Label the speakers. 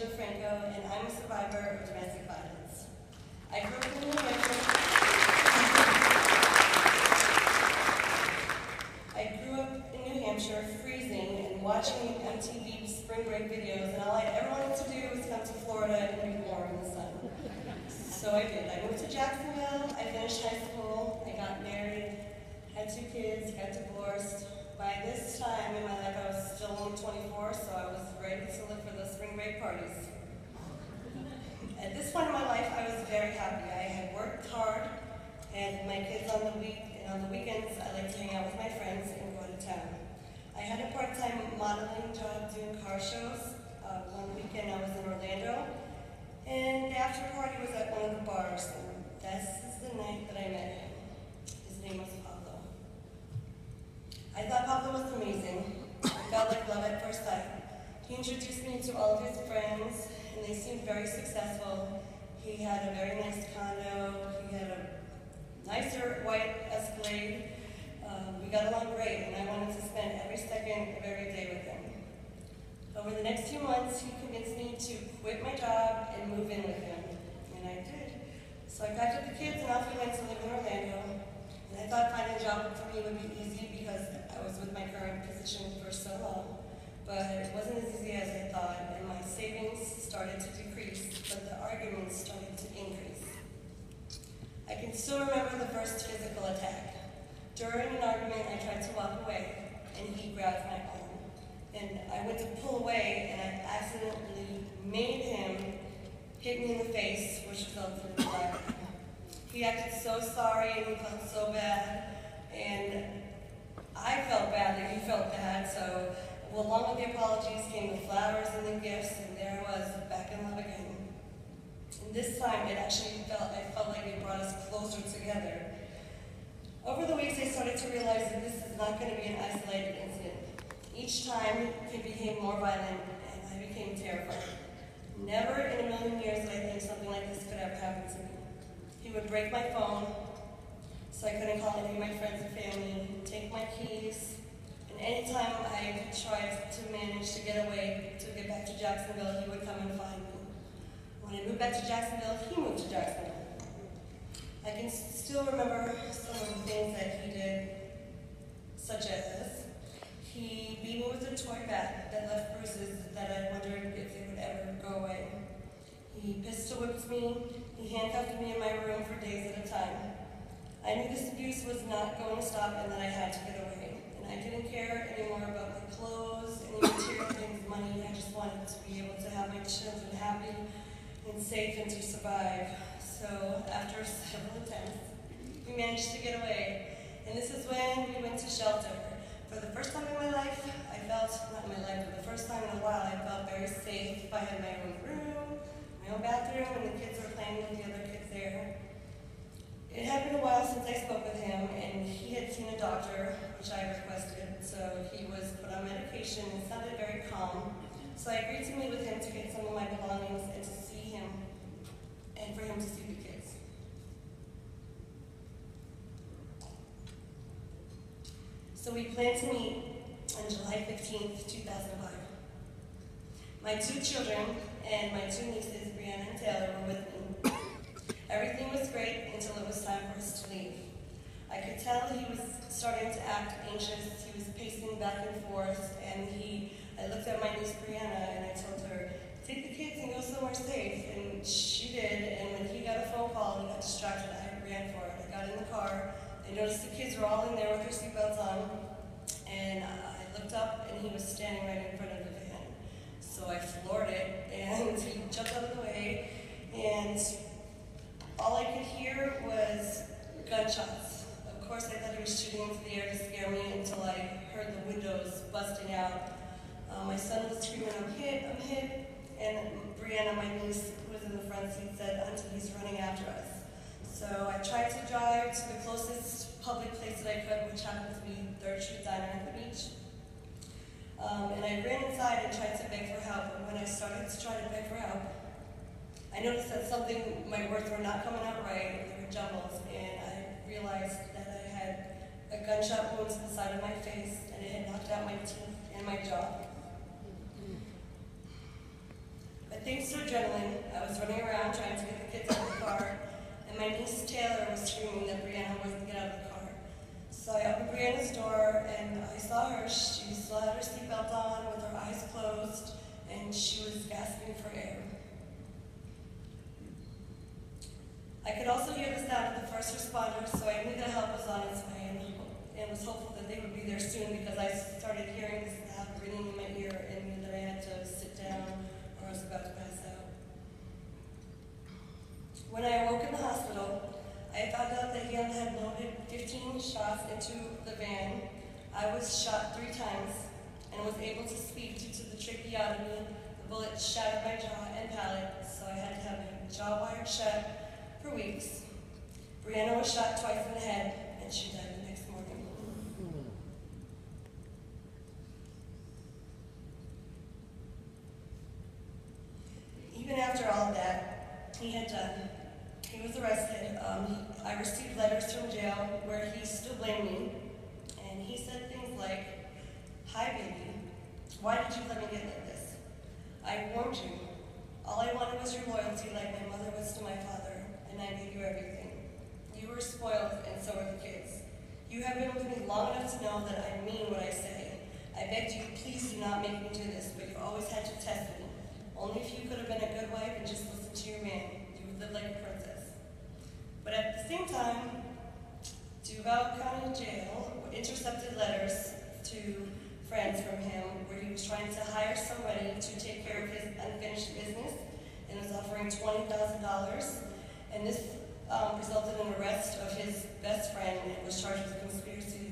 Speaker 1: Aja Franco, and I'm a survivor of domestic violence. I grew up in New Hampshire. Freezing and watching MTV spring break videos, and all I ever wanted to do was come to Florida and be warm in the sun. So I did. I moved to Jacksonville, I finished high school, I got married, had 2 kids, got divorced. By this time in my life, I was still only 24, so I was ready to look for those spring break parties. At this point in my life, I was very happy. I had worked hard, and my kids on the weekends, I liked to hang out with my friends and go to town. I had a part-time modeling job doing car shows. One weekend I was in Orlando, and the after party was at one of the bars, and this is the night that I met him. His name was Pablo. I thought Pablo was amazing. I felt like love at first sight. He introduced me to all of his friends, and they seemed very successful. He had a very nice condo. He had a nicer white Escalade. We got along great, and I wanted to spend every second of every day with him. Over the next few months, he convinced me to quit my job and move in with him, and I did. So I packed up the kids and off we went to live in Orlando. And I thought finding a job for me would be easy because I was with my current position for so long. But it wasn't as easy as I thought, and my savings started to decrease, but the arguments started to increase. I can still remember the first physical attack. During an argument, I tried to walk away, and he grabbed my arm. And I went to pull away, and I accidentally made him hit me in the face, which resulted in blood. He acted so sorry, and he felt so bad, and I felt bad that he felt bad, so along with the apologies came the flowers and the gifts, and there I was, back in love again. And this time, I felt like it brought us closer together. Over the weeks, I started to realize that this is not going to be an isolated incident. Each time, he became more violent, and I became terrified. Never in a million years did I think something like this could ever happen to me. He would break my phone, so I couldn't call any of my friends and family, take my keys, and anytime I tried to manage to get away, to get back to Jacksonville, he would come and find me. When I moved back to Jacksonville, he moved to Jacksonville. I can still remember some of the things that he did, such as he beat me with a toy bat that left bruises that I wondered if they would ever go away. He pistol whipped me, he handcuffed me in my room for days at a time. I knew this abuse was not going to stop and that I had to get away. And I didn't care anymore about my clothes, any material things, money. I just wanted to be able to have my children happy and safe and to survive. So after several attempts, we managed to get away. And this is when we went to shelter. For the first time in my life, not in my life, but the first time in a while, I felt very safe. I had my own room, my own bathroom, and the kids were playing with the other kids there. It had been a while since I spoke with him, and he had seen a doctor, which I requested. So he was put on medication and sounded very calm. So I agreed to meet with him to get some of my belongings and to see him, and for him to see the kids. So we planned to meet on July 15th, 2005. My 2 children and my 2 nieces, Brianna and Taylor, were with me. Everything was great until it was time for us to leave. I could tell he was starting to act anxious. He was pacing back and forth, and I looked at my niece Brianna and I told her, "Take the kids and go somewhere safe." And she did, and when he got a phone call, he got distracted. I ran for it. I got in the car. I noticed the kids were all in there with their seatbelts on, and I looked up and he was standing right in front of the van. So I floored it, and he jumped out of the way, and all I could hear was gunshots. Of course, I thought he was shooting into the air to scare me until I heard the windows busting out. My son was screaming, I'm hit, and Brianna, my niece, who was in the front seat, said, "Auntie, he's running after us." So I tried to drive to the closest public place that I could, which happened to be 3rd Street Diner at the beach. And I ran inside and tried to beg for help, and when I started to try to beg for help, I noticed that my words were not coming out right, they were jumbled, and I realized that I had a gunshot wound to the side of my face, and it had knocked out my teeth and my jaw. But thanks to adrenaline, I was running around trying to get the kids out of the car, and my niece Taylor was screaming that Brianna wasn't to get out of the car. So I opened Brianna's door, and I saw her. She still had her seatbelt on with her eyes closed, and she was gasping for air. I could also hear the sound of the first responders, so I knew that help was on its way, and was hopeful that they would be there soon because I started hearing this loud ringing in my ear and knew that I had to sit down or I was about to pass out. When I awoke in the hospital, I found out that Yale had loaded 15 shots into the van. I was shot 3 times and was able to speak due to the tracheotomy. The bullet shattered my jaw and palate, so I had to have my jaw wired shut for weeks. Brianna was shot twice in the head, and she died the next morning. Even after all of that he had done, he was arrested. I received letters from jail where he still blamed me, and he said things like, "Hi, baby. Why did you let me get like this? I warned you. All I wanted was your loyalty like my mother was to my father, and I gave you everything. You were spoiled, and so were the kids. You have been with me long enough to know that I mean what I say. I begged you, please do not make me do this, but you always had to test me. Only if you could have been a good wife and just listened to your man, you would live like a princess." But at the same time, Duval County Jail intercepted letters to friends from him where he was trying to hire somebody to take care of his unfinished business and was offering $20,000. And this resulted in the arrest of his best friend and was charged with conspiracy